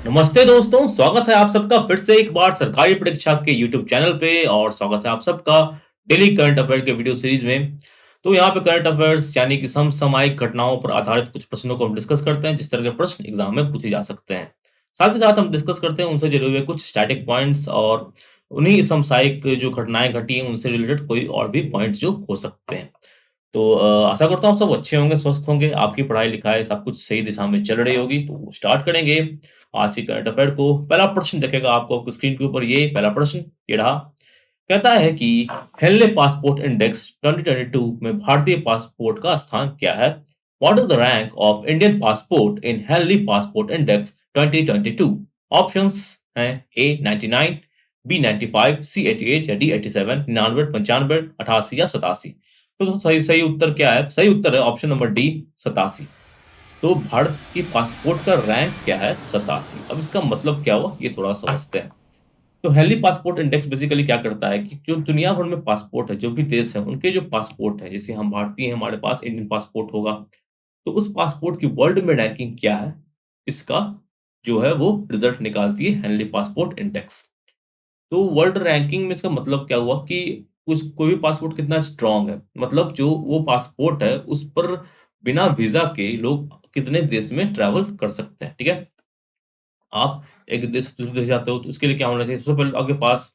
नमस्ते दोस्तों, स्वागत है आप सबका फिर से एक बार सरकारी परीक्षा के यूट्यूब चैनल पे और स्वागत है आप सबका डेली करंट अफेयर के वीडियो सीरीज में। तो यहाँ पे करंट अफेयर्स यानी कि समसामयिक घटनाओं पर आधारित कुछ प्रश्नों को हम डिस्कस करते हैं, जिस तरह के प्रश्न एग्जाम में पूछे जा सकते हैं। साथ ही साथ हम डिस्कस करते हैं उनसे जुड़े हुए कुछ स्टैटिक पॉइंट्स और उन्हीं समसामयिक जो घटनाएं घटी हैं उनसे रिलेटेड कोई और भी पॉइंट्स जो हो सकते हैं। तो आशा करता हूँ आप सब अच्छे होंगे, स्वस्थ होंगे, आपकी पढ़ाई-लिखाई सब कुछ सही दिशा में चल रही होगी। तो स्टार्ट करेंगे आज की करंट अफेयर को। पहला प्रश्न दिखेगा आपको स्क्रीन के ऊपर, ये पहला प्रश्न ये रहा। कहता है कि हेनले पासपोर्ट इंडेक्स 2022 में भारतीय पासपोर्ट का स्थान क्या है? What is the rank of Indian passport in Henley passport index 2022? Options हैं ए 99, बी 95, सी 88 या डी 87, 99, 95, 88 या 87। तो सही सही उत्तर क्या है? सही उत्तर है ऑप्शन नंबर डी 87। तो भारत की पासपोर्ट का रैंक क्या है? 87। अब इसका मतलब क्या हुआ ये थोड़ा समझते हैं। तो हेनली पासपोर्ट इंडेक्स बेसिकली क्या करता है कि जो दुनिया भर में पासपोर्ट है, जो भी देश है, उनके जो पासपोर्ट है, जैसे हम भारतीय हैं, हमारे पास इंडियन पासपोर्ट होगा, तो उस पासपोर्ट की वर्ल्ड में रैंकिंग क्या है, इसका जो है वो रिजल्ट निकालती है हेनली पासपोर्ट इंडेक्स। तो वर्ल्ड रैंकिंग में इसका मतलब क्या हुआ कि कुछ कोई भी पासपोर्ट कितना स्ट्रांग है, मतलब जो वो पासपोर्ट है उस पर बिना वीजा के लोग कितने देश में ट्रैवल कर सकते हैं, ठीक है? आप एक देश से दूसरे देश जाते हो तो उसके लिए क्या होना चाहिए? सबसे पहले आपके पास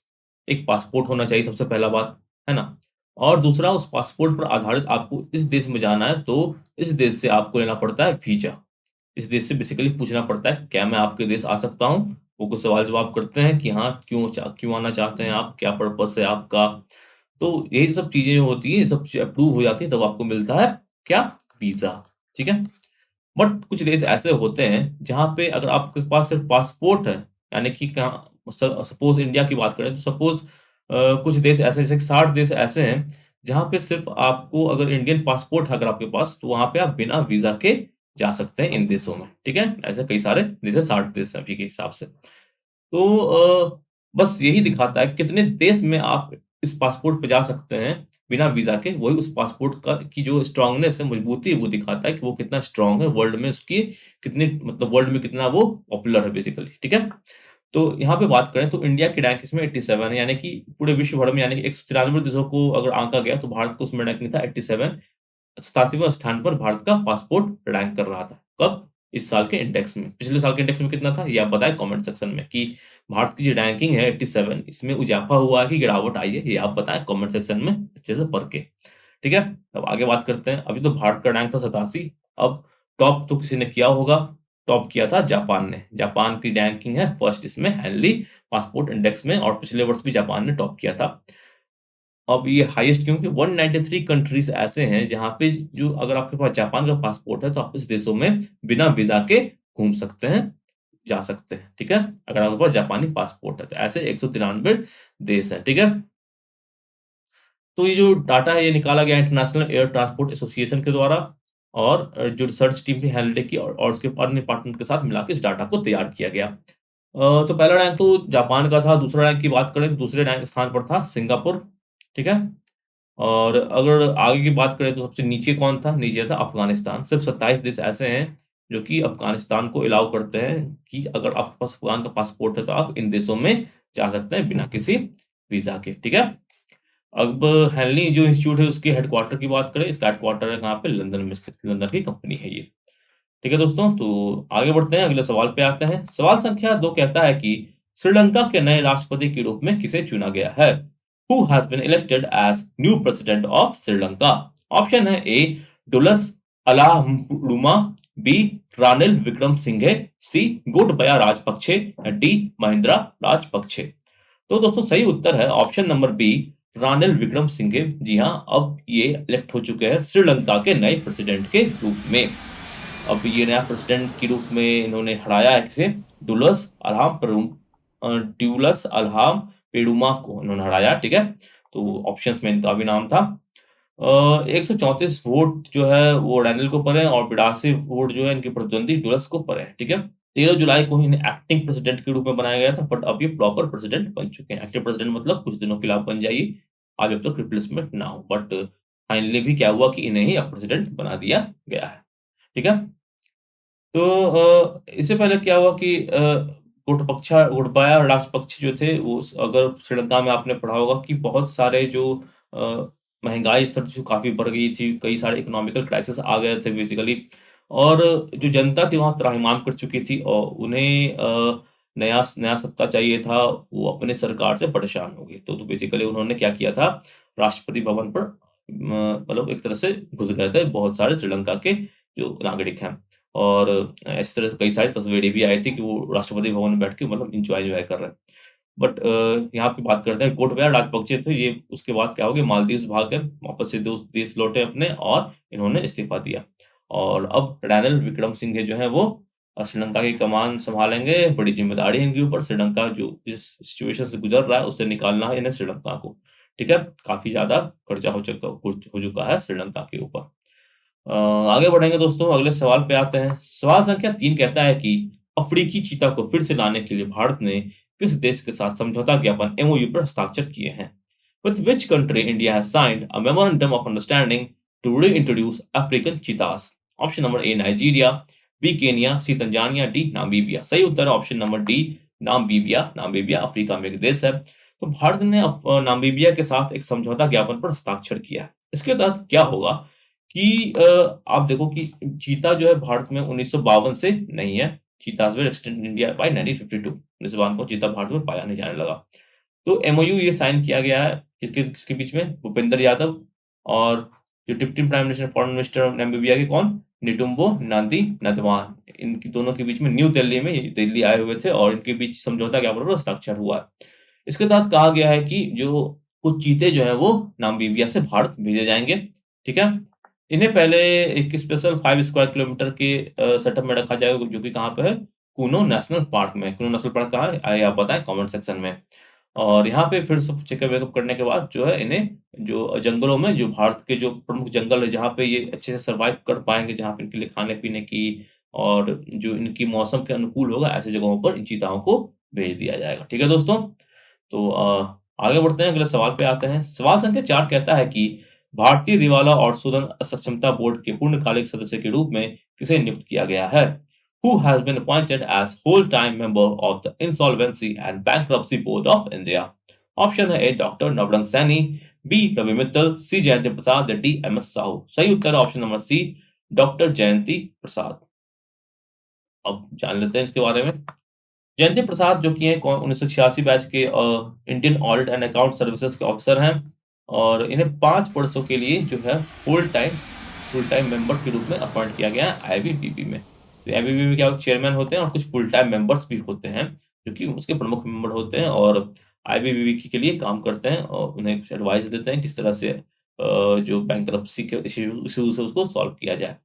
एक पासपोर्ट होना चाहिए, सबसे पहला बात, है ना? और दूसरा, उस पासपोर्ट पर आधारित आपको इस देश में जाना है तो इस देश से आपको लेना पड़ता है वीज़ा। इस देश से बेसिकली पूछना पड़ता है, क्या मैं आपके देश आ सकता हूँ? वो कुछ सवाल-जवाब करते हैं कि हाँ, क्यों आना चाहते हैं आप? क्या पर्पज़ है आपका? तो यही सब चीज़ें जो होती हैं, ये सब चीज़ें अप्रूव हो जाती हैं, तब आपको मिलता है क्या? वीज़ा, ठीक है? बट कुछ देश ऐसे होते हैं जहाँ पे अगर आपके पास सिर्फ पासपोर्ट है, यानी कि सपोज इंडिया की बात करें तो सपोज कुछ देश ऐसे, जैसे 60 देश ऐसे हैं जहाँ पे सिर्फ आपको अगर इंडियन पासपोर्ट है अगर आपके पास, तो वहाँ पे आप बिना वीजा के जा सकते हैं इन देशों में, ठीक है? ऐसे कई सारे देश है, 60 देश हैं अभी के हिसाब से। तो बस यही दिखाता है कितने देश में आप इस पासपोर्ट पे जा सकते हैं बिना वीज़ा के, वही उस पासपोर्ट का की जो स्ट्रॉन्गनेस है, मजबूती है, वो दिखाता है कि वो कितना स्ट्रॉन्ग है, वर्ल्ड में उसकी कितनी, मतलब वर्ल्ड में कितना वो पॉपुलर है बेसिकली, ठीक है? तो यहाँ पे बात करें तो इंडिया की रैंक इसमें 87 है, यानी कि पूरे विश्व भर में यानी कि 193 देशों को अगर आँका गया तो भारत को उसमें रैंकिंग था 87। 87वें स्थान पर भारत का पासपोर्ट रैंक कर रहा था। कब? इस साल के इंडेक्स में। पिछले साल के इंडेक्स में कितना था? ये आप बताएँ कमेंट सेक्शन में कि भारत की जो रैंकिंग है 87, इसमें इज़ाफा हुआ है कि गिरावट आई है? ये आप बताएँ कमेंट सेक्शन में अच्छे से पढ़ के। ठीक है? अब आगे बात करते हैं। अभी तो भारत का रैंक था 87, अब टॉप तो किसी ने किया होगा। टॉप किया था जापान ने। जापान की रैंकिंग है फर्स्ट इसमें हेनली पासपोर्ट इंडेक्स में, और पिछले वर्ष भी जापान ने टॉप किया था। अब ये हाईएस्ट क्योंकि 193 कंट्रीज़ ऐसे हैं जहाँ पे जो अगर आपके पास जापान का पासपोर्ट है तो आप इस देशों में बिना वीज़ा के घूम सकते हैं, जा सकते हैं, ठीक है? अगर आपके पास जापानी पासपोर्ट है तो ऐसे 193 देश हैं, ठीक है? तो ये जो डाटा है ये निकाला गया इंटरनेशनल एयर ट्रांसपोर्ट एसोसिएशन के द्वारा, और जो रिसर्च टीम ने हैंडल की और उसके अन्य पार्टनर के साथ मिला के इस डाटा को तैयार किया गया। तो पहला रैंक तो जापान का था, दूसरा रैंक की बात करें तो दूसरे रैंक स्थान पर था सिंगापुर, ठीक है? और अगर आगे की बात करें तो सबसे नीचे कौन था? नीचे था अफ़गानिस्तान। सिर्फ़ 27 देश ऐसे हैं जो कि अफ़गानिस्तान को अलाउ करते हैं कि अगर आपके पास अफ़गान का पासपोर्ट है तो आप इन देशों में जा सकते हैं बिना किसी वीज़ा के, ठीक है? अब हेनली जो इंस्टीट्यूट है उसके हेडक्वार्टर की बात करें, इसका हेडक्वार्टर है कहाँ पे? लंदन में स्थित, लंदन की कंपनी है ये। ठीक है दोस्तों, तो आगे बढ़ते हैं, अगले सवाल पे आते हैं। सवाल संख्या 2 कहता है कि श्रीलंका के नए राष्ट्रपति के रूप में किसे चुना गया है? Who has been elected as new president of Sri Lanka? Option है A Dullas Alahapperuma, B Ranil Wickremesinghe, C Gotabaya Rajapaksa, D Mahinda Rajapaksa. तो दोस्तों सही उत्तर है option number B Ranil Wickremesinghe. जी हाँ, अब ये इलेक्ट हो चुके हैं श्रीलंका के नए प्रेसिडेंट के रूप में। अब ये नया प्रेसिडेंट के रूप में इन्होंने हराया है किसे? डुलस अल्हाम पेरूम ड्यूलस अल्हाम पेडुमा को इन्होंने हराया, ठीक है? तो ऑप्शंस में इनका भी नाम था। 134 वोट जो है वो डैनियल को पड़े और 82 वोट जो है इनके प्रतिद्वंदी डुलस को पड़े हैं, ठीक है? 13 जुलाई को इन्हें एक्टिंग प्रेसिडेंट के रूप में बनाया गया था, बट अब ये प्रॉपर प्रेसिडेंट बन चुके हैं। एक्टिव प्रेसिडेंट मतलब कुछ दिनों के लिए आप बन जाइए, आगे अब तक रिप्लेसमेंट ना हो, बट फाइनली भी क्या हुआ कि इन्हें ही अब प्रेसिडेंट बना दिया गया है, ठीक है? तो इससे पहले क्या हुआ कि गोटबाया राजपक्षे जो थे वो अगर श्रीलंका में आपने पढ़ा होगा कि बहुत सारे जो अ, महँगाई स्तर जो काफ़ी बढ़ गई थी, कई सारे इकोनॉमिकल क्राइसिस आ गए थे बेसिकली और जो जनता थी वहाँ त्राहिमाम कर चुकी थी और उन्हें नया नया सत्ता चाहिए था, वो अपने सरकार से परेशान हो गए। तो बेसिकली उन्होंने क्या किया था, राष्ट्रपति भवन पर मतलब एक तरह से घुस गए थे बहुत सारे श्रीलंका के जो नागरिक हैं। और इस तरह से कई सारी तस्वीरें भी आई थी कि वो राष्ट्रपति भवन में बैठ के मतलब एन्जॉय कर रहे हैं। बट यहाँ पे बात करते हैं गोटबाया राजपक्षे थे ये उसके बाद क्या हो गया मालदीव्स भाग गए, वापस से दोस्त देश लौटे अपने और इन्होंने इस्तीफा दिया। और अब रणनिल विक्रमसिंघे जो हैं वो श्रीलंका की कमान सँभालेंगे, बड़ी ज़िम्मेदारी है इनके ऊपर, श्रीलंका जो जिस सिचुएशन से गुज़र रहा है उससे निकालना है इन्हें श्रीलंका को, ठीक है? काफ़ी ज़्यादा कर्जा हो चुका है श्रीलंका के ऊपर। अ, आगे बढ़ेंगे दोस्तों, अगले सवाल पे आते हैं। सवाल संख्या 3 कहता है कि अफ्रीकी चीता को फिर से लाने के लिए भारत ने किस देश के साथ समझौता ज्ञापन एमओयू पर हस्ताक्षर किए हैं? With which country India has signed a memorandum of understanding to reintroduce African cheetahs? Option number A Nigeria, B Kenya, C Tanzania, D Namibia. सही उत्तर है option number D Namibia. Namibia Africa में एक देश है। तो भारत ने नामीबिया के साथ एक समझौता ज्ञापन पर हस्ताक्षर किया है। इसके तहत क्या होगा कि आप देखो कि चीता जो है भारत में 1952 से नहीं है। चीताज़ वर एक्सटिंक्ट इन इंडिया बाय 1952 1952 को चीता भारत में पाया नहीं जाने लगा। तो एमओयू ये साइन किया गया है किसके किसके बीच में? भूपेंद्र यादव और जो deputy prime minister foreign minister of Namibia के कौन? निटुम्बो नांदी नदवान। इनकी दोनों के बीच में न्यू दिल्ली में ये दिल्ली आए हुए थे और इनके बीच समझौता ज्ञापन पर हस्ताक्षर हुआ है। इसके तहत कहा गया है कि जो कुछ चीते जो हैं वो नामीबिया से भारत भेजे जाएँगे, ठीक है? इन्हें पहले एक स्पेशल 5 स्क्वायर किलोमीटर के सेटअप में रखा जाएगा जो कि कहाँ पे है? कूनो नेशनल पार्क में। कूनो नेशनल पार्क कहाँ है? आइए आप बताएँ कमेंट सेक्शन में। और यहाँ पे फिर सब चेकअप-वेकअप करने के बाद जो है इन्हें जो जंगलों में जो भारत के जो प्रमुख जंगल है जहाँ पे ये अच्छे से सर्वाइव कर पाएँगे, जहाँ पे इनके लिए खाने-पीने की और जो इनकी मौसम के अनुकूल होगा ऐसी जगहों पर इन चीताओं को भेज दिया जाएगा। ठीक है दोस्तों? तो आगे बढ़ते हैं, अगले सवाल पे आते हैं। सवाल संख्या 4 कहता है कि भारतीय दिवाला और शोधन अक्षमता बोर्ड के पूर्णकालिक सदस्य के रूप में किसे नियुक्त किया गया है? Who has been appointed as full-time member of the Insolvency and Bankruptcy Board of India? Option है ए डॉक्टर नवरंग सैनी, बी रवि मित्तल, सी जयंती प्रसाद या डी एम एस साहू। सही उत्तर है ऑप्शन नंबर सी डॉक्टर जयंती प्रसाद। अब जान लेते हैं इसके बारे में। जयंती प्रसाद जो कि हैं 1986 बैच के Indian audit and account services के ऑफिसर हैं और इन्हें 5 वर्षों के लिए जो है फुल टाइम मेंबर के रूप में अपॉइंट किया गया है आईबीपीबी में। तो आईबीपीबी में क्या चेयरमैन होते हैं और कुछ फुल टाइम मेंबर्स भी होते हैं जो कि उसके प्रमुख मेंबर होते हैं और आईबीपीबी के लिए काम करते हैं और उन्हें कुछ एडवाइस देते हैं किस तरह से जो बैंकरप्सी के इश्यूज है उसको सॉल्व किया जाए।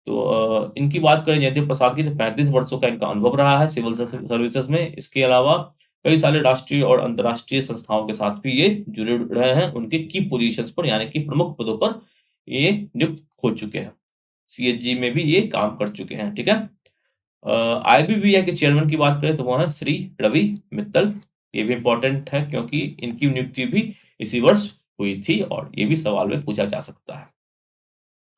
तो इनकी बात करें जयंती प्रसाद की तो 35 वर्षों का इनका अनुभव रहा है सिविल सर्विसेज में। इसके अलावा कई सारे राष्ट्रीय और अंतर्राष्ट्रीय संस्थाओं के साथ भी ये जुड़े रहे हैं। उनके की पोजीशंस पर यानी कि प्रमुख पदों पर ये नियुक्त हो चुके हैं। सीएचजी में भी ये काम कर चुके हैं, ठीक है? आईबीबीआई के चेयरमैन की बात करें तो वो हैं श्री रवि मित्तल। ये भी इम्पोर्टेंट है क्योंकि इनकी नियुक्ति भी इसी वर्ष हुई थी और ये भी सवाल में पूछा जा सकता है।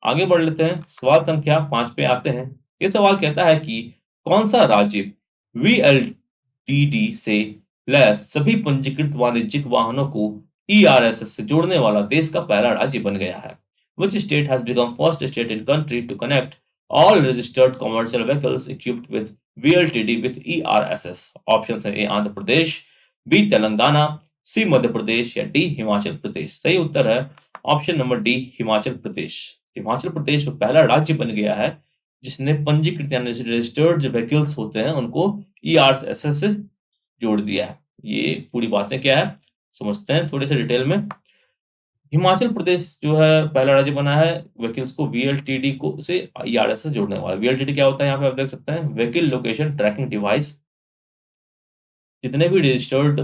आगे बढ़ लेते हैं, सवाल संख्या 5 पे आते हैं। ये सवाल कहता है कि कौन-सा राज्य वीएलटीडी से लैस सभी पंजीकृत वाणिज्यिक वाहनों को ईआरएसएस से जोड़ने वाला देश का पहला राज्य बन गया है? Which state has become first state in country to connect all registered commercial vehicles equipped with VLTD with ERSS? Option है ए आंध्र प्रदेश, बी तेलंगाना, सी मध्य प्रदेश या डी हिमाचल प्रदेश। सही उत्तर है option number D Himachal Pradesh. Himachal Pradesh वो पहला राज्य बन गया है जिसने पंजीकृत यानी रजिस्टर्ड जो व्हीकल्स होते हैं उनको ईआरएसएस से जोड़ दिया है। ये पूरी बातें क्या है समझते हैं थोड़े से डिटेल में। हिमाचल प्रदेश जो है पहला राज्य बना है व्हीकल्स को वीएलटीडी को से ईआरएस से जोड़ने वाला। वीएलटीडी क्या होता है यहाँ पे आप देख सकते हैं व्हीकल लोकेशन ट्रैकिंग डिवाइस। जितने भी रजिस्टर्ड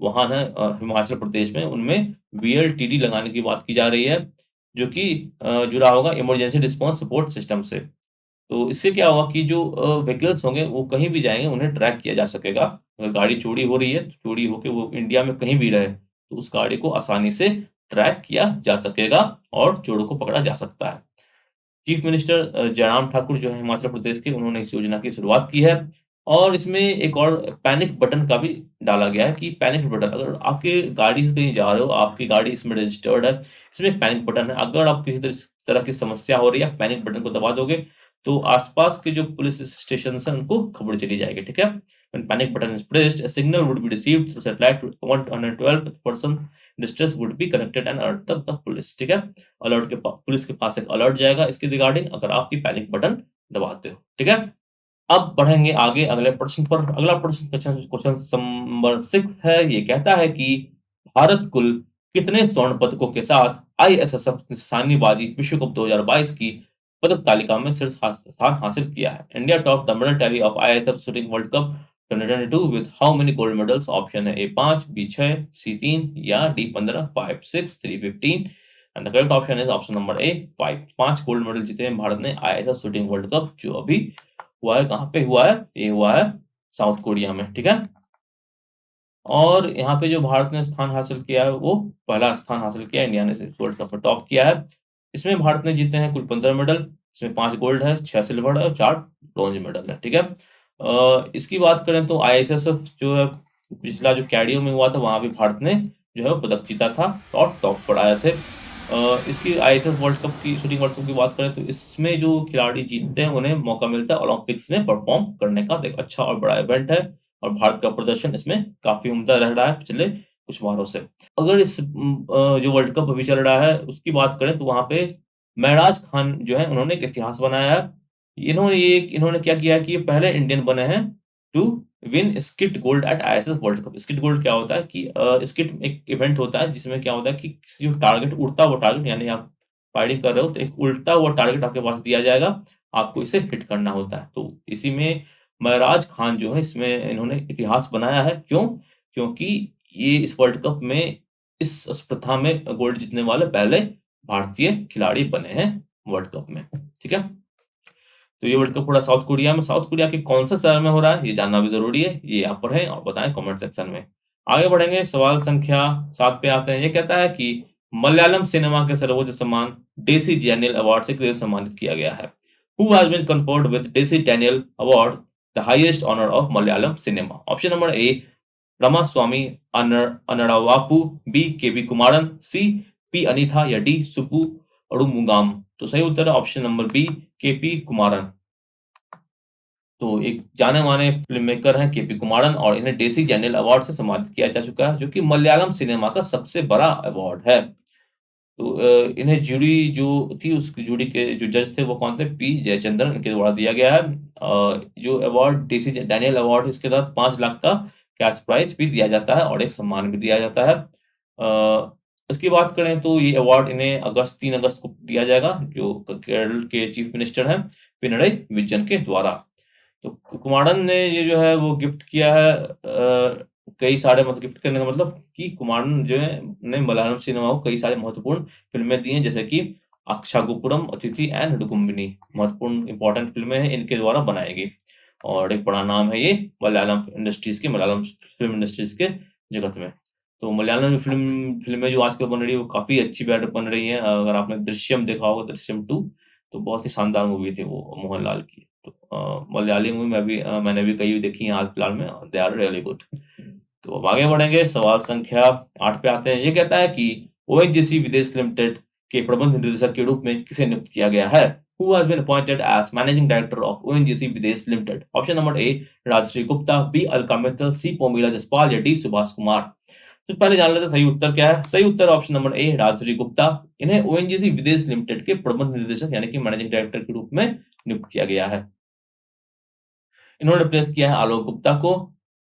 वाहन है हिमाचल प्रदेश में उनमें वीएलटीडी लगाने की बात की जा रही है जो कि जुड़ा होगा इमरजेंसी रिस्पांस सपोर्ट सिस्टम से। तो इससे क्या होगा कि जो व्हीकल्स होंगे वो कहीं भी जाएँगे उन्हें ट्रैक किया जा सकेगा। अगर गाड़ी चोरी हो रही है, चोरी होके वो इंडिया में कहीं भी रहे, तो उस गाड़ी को आसानी से ट्रैक किया जा सकेगा और चोरों को पकड़ा जा सकता है। चीफ मिनिस्टर जयराम ठाकुर जो है हिमाचल प्रदेश के, उन्होंने इस योजना की शुरुआत की है। और इसमें एक और पैनिक बटन का भी डाला गया है कि पैनिक बटन, अगर आपकी गाड़ी से कहीं जा रहे हो, आपकी गाड़ी इसमें रजिस्टर्ड है, इसमें एक पैनिक बटन है। अगर आप किसी तरह की समस्या हो रही है, पैनिक बटन को दबा दोगे, तो आसपास के जो पुलिस स्टेशन हैं, उनको खबर चली जाएगी, ठीक है? When panic button is pressed, a signal would be received through satellite to 112 person distress would be connected and alert the police, ठीक है? अलर्ट के पुलिस के पास एक अलर्ट जाएगा इसके रिगार्डिंग, अगर आपकी पैनिक बटन दबाते हो, ठीक है? अब बढ़ेंगे आगे अगले प्रश्न पर। अगला प्रश्न क्वेश्चन क्वेश्चन नंबर 6 है। ये कहता है कि भारत कुल कितने स्वर्ण पदकों के साथ आईएसएसएफ निशानेबाजी विश्व कप 2022 की पदक तालिका में शीर्ष स्थान हासिल किया है? India top the medal tally of ISF shooting world cup 2022 with how many gold medals? Option है ए 5, बी 6, सी 3 या D 15, 5 6 3 15। And the correct option is option number A 5। 5 gold medal जीते हैं भारत ने आईएसएफ शूटिंग वर्ल्ड कप, जो अभी हुआ है। कहाँ पे हुआ है? ये हुआ है साउथ कोरिया में, ठीक है? और यहाँ पे जो भारत ने स्थान हासिल किया है, वो पहला स्थान हासिल किया है। इंडिया ने इस वर्ल्ड कप में टॉप किया है। इसमें भारत ने जीते हैं कुल 15 मेडल। इसमें 5 गोल्ड है, 6 सिल्वर है और 4 ब्रॉन्ज मेडल है, ठीक है? इसकी बात करें तो आईएसएसएफ जो है, पिछला जो कैडियो में हुआ था, वहाँ भी भारत ने जो है वो पदक जीता था और टॉप पर आए थे। इसकी आईएसएफ वर्ल्ड कप की शूटिंग वर्ल्ड कप की बात करें तो इसमें जो खिलाड़ी जीतते हैं, उन्हें मौका मिलता है ओलंपिक्स में परफॉर्म करने का। एक अच्छा और बड़ा इवेंट है और भारत का प्रदर्शन इसमें काफ़ी उम्दा रह रहा है पिछले कुछ बारों से। अगर इस जो वर्ल्ड कप अभी चल रहा है, उसकी बात करें तो वहाँ पे महराज खान जो है, उन्होंने एक इतिहास बनाया है। इन्होंने क्या किया है कि ये पहले इंडियन बने हैं to win skeet gold at ISS world cup. Skeet gold क्या होता है कि स्किट एक इवेंट होता है जिसमें क्या होता है कि किसी जो टारगेट, उड़ता हुआ टारगेट, यानी आप फायरिंग कर रहे हो तो एक उल्टा हुआ टारगेट आपके पास दिया जाएगा, आपको इसे हिट करना होता है। तो इसी में महराज खान जो है, इसमें इन्होंने इतिहास बनाया है। क्यों? क्योंकि ये इस वर्ल्ड कप में इस स्पर्धा में गोल्ड जीतने वाले पहले भारतीय खिलाड़ी बने हैं वर्ल्ड कप में, ठीक है? तो ये वर्ल्ड कप हो रहा है साउथ कोरिया में। साउथ कोरिया के कौन से शहर में हो रहा है, ये जानना भी ज़रूरी है। ये आप पढ़ें और बताएँ कमेंट सेक्शन में। आगे बढ़ेंगे, सवाल संख्या 7 पे आते हैं। ये कहता है कि मलयालम सिनेमा के सर्वोच्च सम्मान डेसी डैनियल अवार्ड से किसे सम्मानित किया गया है? Who has been conferred with JC Daniel award, the highest honour of Malayalam cinema? Option number A Ramaswamy Annadavapu, B KV Kumaran, C P Anitha या डी सुब्बू अरुमुगाम। तो सही उत्तर है option number B KP Kumaran. तो एक जाने-माने फ़िल्म मेकर हैं केपी कुमारन और इन्हें डेसी डैनियल अवार्ड से सम्मानित किया जा चुका है, जो कि मलयालम सिनेमा का सबसे बड़ा अवार्ड है। तो इन्हें जूरी जो थी, उसकी जूरी के जो जज थे वो कौन थे? पी जयचंद्रन, इनके द्वारा दिया गया है। जो अवार्ड डेसी डैनियल अवार्ड, इसके साथ 5 लाख का कैश प्राइज़ भी दिया जाता है और एक सम्मान भी दिया जाता है। इसकी बात करें तो ये अवार्ड इन्हें 3 अगस्त को दिया जाएगा, जो केरल के चीफ मिनिस्टर हैं पिनरई विजयन के द्वारा। तो कुमारन ने ये जो है वो गिफ्ट किया है, कई सारे, मतलब गिफ्ट करने का मतलब कि कुमारन जो है ने मलयालम सिनेमा को कई सारी महत्वपूर्ण फ़िल्में दी हैं, जैसे कि अक्षागुपुरम, अतिथि एंड हिडुकुम्बिनी। महत्वपूर्ण इम्पोर्टेंट फ़िल्में हैं, इनके द्वारा बनाई गई और एक बड़ा नाम है ये मलयालम फ़िल्म इंडस्ट्रीज़ के जगत में। तो मलयालम फ़िल्में जो आजकल बन रही है, वो काफ़ी अच्छी बन रही हैं। अगर आपने दृश्यम देखा होगा, दृश्यम 2, तो बहुत ही शानदार मूवी थी वो मोहनलाल की। तो मलयाली मूवी मैंने भी कई देखी हैं हाल फिलहाल में, दे आर रियली गुड। तो अब आगे बढ़ेंगे, सवाल संख्या 8 पे आते हैं। ये कहता है कि ओएनजीसी विदेश लिमिटेड के प्रबंध निदेशक के रूप में किसे नियुक्त किया गया है? Who has been appointed as managing director of ONGC Videsh limited? Option number A Rajshree Gupta, B Alka Mittal, C Pomila Jaspal या डी सुभाष कुमार। तो पहले जान लेते हैं सही उत्तर क्या है। सही उत्तर option number A Rajshree Gupta. इन्हें ओएनजीसी विदेश लिमिटेड के प्रबंध निदेशक यानी कि मैनेजिंग डायरेक्टर के रूप में नियुक्त किया गया है। इन्होंने रिप्लेस किया है आलोक गुप्ता को।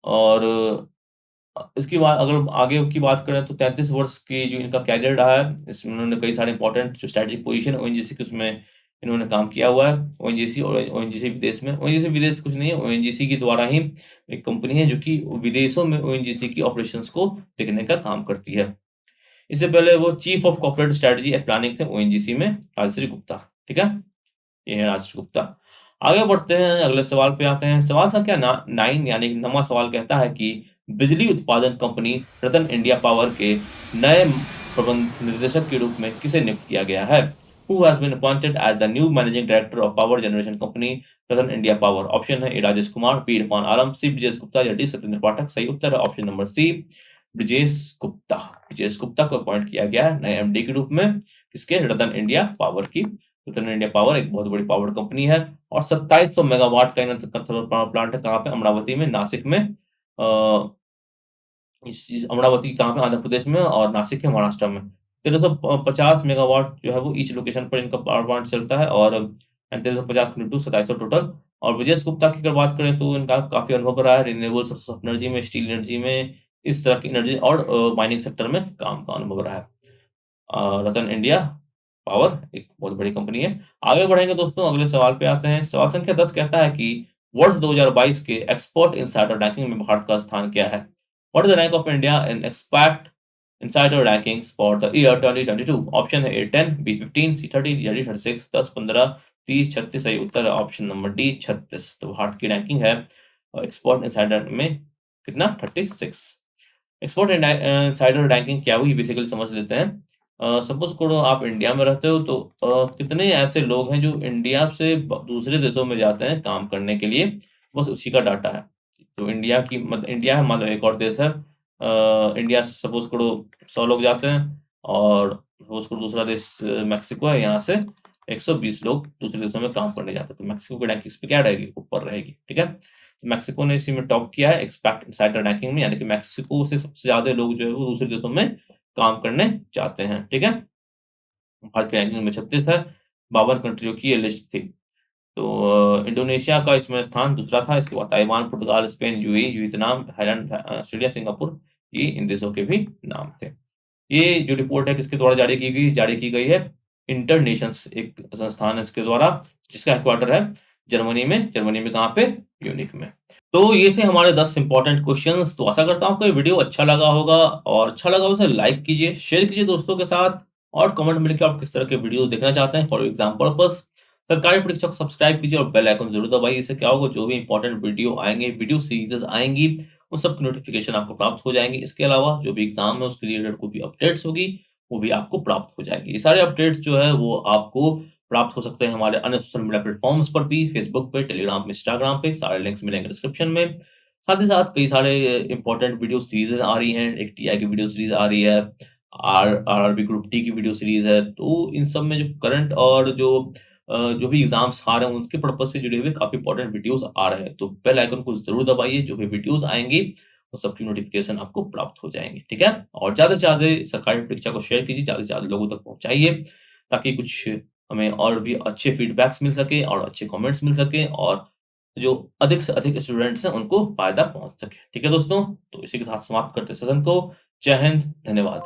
और इसकी बात अगर आगे की बात करें तो 33 वर्ष की जो इनका कैरियर रहा है, इसमें उन्होंने कई सारे इंपॉर्टेंट जो स्ट्रैटेजिक पोजीशन ओएनजीसी की, उसमें इन्होंने काम किया हुआ है। ओएनजीसी और ओएनजीसी विदेश में, ओएनजीसी विदेश कुछ नहीं है, ओएनजीसी के द्वारा ही एक कंपनी है जो कि विदेशों में ओएनजीसी की ऑपरेशंस को देखने का काम करती है। इससे पहले वो chief of corporate strategy and planning थे ओएनजीसी में, राजश्री गुप्ता, ठीक है? ये है राजश्री गुप्ता। आगे बढ़ते हैं, अगले सवाल पे आते हैं। सवाल संख्या 9 यानी 9वां सवाल कहता है कि बिजली उत्पादन कंपनी रतन इंडिया पावर के नए प्रबंध निदेशक के रूप में किसे नियुक्त किया गया है? Who has been appointed as the new managing director of power generation company Ratan India power? Option है A Rajesh Kumar, B Irfan Alam, C Brijesh Gupta या डी सत्येंद्र पाठक। सही उत्तर है option number C, Brijesh Gupta. Brijesh Gupta को अपॉइंट किया गया है नए एमडी के रूप में, किसके? रतन इंडिया पावर की। रतन इंडिया पावर एक बहुत बड़ी पावर कंपनी है और 2700 मेगावाट का इनका थर्मल पावर प्लांट है। कहाँ पे? अमरावती में, नासिक में। इस अमरावती कहाँ पे? आंध्र प्रदेश में, और नासिक है महाराष्ट्र में। 1350 मेगावाट जो है वो ईच लोकेशन पर इनका पावर प्लांट चलता है और 1350 इंटू 2700 टोटल। और विजय गुप्ता की अगर बात करें तो इनका काफ़ी अनुभव रहा है रिन्यूएबल सोर्स ऑफ एनर्जी में, स्टील एनर्जी में, इस तरह की एनर्जी और माइनिंग सेक्टर में काम का अनुभव रहा है। रतन इंडिया पावर एक बहुत बड़ी कंपनी है। आगे बढ़ेंगे दोस्तों, अगले सवाल पे आते हैं। सवाल संख्या 10 कहता है कि वर्ष 2022 के एक्सपोर्ट इनसाइडर रैंकिंग में भारत का स्थान क्या है? What is the rank of India in expect insider rankings for the year 2022? Option है ए 10, बी 15, सी 30 या डी 36। 10, 15, 30, 36। सही उत्तर है ऑप्शन नंबर डी 36। तो भारत की रैंकिंग है एक्सपोर्ट इनसाइडर में कितना? 36। एक्सपोर्ट इनसाइडर रैंकिंग क्या हुई बेसिकली समझ लेते हैं। सपोज करो आप इंडिया में रहते हो तो कितने ऐसे लोग हैं जो इंडिया से दूसरे देशों में जाते हैं काम करने के लिए, बस उसी का डाटा है। तो इंडिया की मतलब इंडिया है, मान लो एक और देश है, इंडिया से सपोज करो 100 लोग जाते हैं और सपोज करो दूसरा देश मैक्सिको है, यहाँ से 120 लोग दूसरे देशों में काम करने जाते हैं, तो मैक्सिको की रैंकिंग इस पे क्या रहेगी? ऊपर रहेगी। ठीक है, तो मैक्सिको ने इसी में टॉप किया है एक्सपेक्ट इनसाइडर रैंकिंग में, यानी कि मैक्सिको से सबसे ज्यादा लोग जो है वो दूसरे देशों में काम करने चाहते हैं। ठीक है, भारत की रैंकिंग में 36 है, 52 कंट्रियों की ये लिस्ट थी। तो इंडोनेशिया का इसमें स्थान दूसरा था, इसके बाद Taiwan, Portugal, Spain, UAE, Vietnam, Thailand, Australia, Singapore, ये इन देशों के भी नाम थे। ये जो रिपोर्ट है किसके द्वारा जारी की गई? जारी की गई है इंटरनेशंस, एक संस्थान है इसके द्वारा, जिसका हेडक्वार्टर है जर्मनी में। जर्मनी में कहाँ पे? म्यूनिख में। तो ये थे हमारे 10 इंपॉर्टेंट क्वेश्चंस। तो आशा करता हूँ आपको ये वीडियो अच्छा लगा होगा, और अच्छा लगा हो तो लाइक कीजिए, शेयर कीजिए दोस्तों के साथ, और कमेंट में लिखिए आप किस तरह के वीडियो देखना चाहते हैं फॉर एग्जाम पर्पस। सरकारी परीक्षा को सब्सक्राइब कीजिए और बेल आइकन जरूर दबाइए। इससे क्या होगा, जो भी इंपॉर्टेंट वीडियो आएंगे, वीडियो सीरीजेस आएंगी, उन सब की नोटिफिकेशन आपको प्राप्त हो जाएंगी। इसके अलावा जो भी एग्जाम है उसके रिलेटेड कोई भी अपडेट्स होगी वो भी आपको प्राप्त हो जाएगी। ये सारे अपडेट्स जो है वो आपको प्राप्त हो सकते हैं हमारे अन्य सोशल मीडिया प्लेटफॉर्म्स पर भी, फेसबुक पे, टेलीग्राम पे, इंस्टाग्राम पे, सारे लिंक्स मिलेंगे डिस्क्रिप्शन में। साथ ही साथ कई सारे इंपॉर्टेंट वीडियो सीरीज़ आ रही हैं, एक टीआई की वीडियो सीरीज़ आ रही है, आरआरबी ग्रुप डी की वीडियो सीरीज़ है। तो इन सब में जो करंट और जो भी एग्ज़ाम्स आ रहे हैं उनके पर्पज़ से जुड़े हुए काफ़ी इंपॉर्टेंट वीडियोज़ आ रहे हैं। तो बेल आइकन को ज़रूर दबाइए, जो भी वीडियोज़ आएँगी वो सबकी नोटिफ़िकेशन आपको प्राप्त हो जाएँगी, ठीक है? और ज़्यादा से ज़्यादा सरकारी परीक्षा को शेयर कीजिए, ज़्यादा से ज़्यादा लोगों तक पहुँचाइए, ताकि कुछ हमें और भी अच्छे फीडबैक्स मिल सके और अच्छे कमेंट्स मिल सकें, और जो अधिक से अधिक स्टूडेंट्स हैं उनको फ़ायदा पहुँच सके। ठीक है दोस्तों? तो इसी के साथ समाप्त करते हैं सेशन को। जय हिंद, धन्यवाद।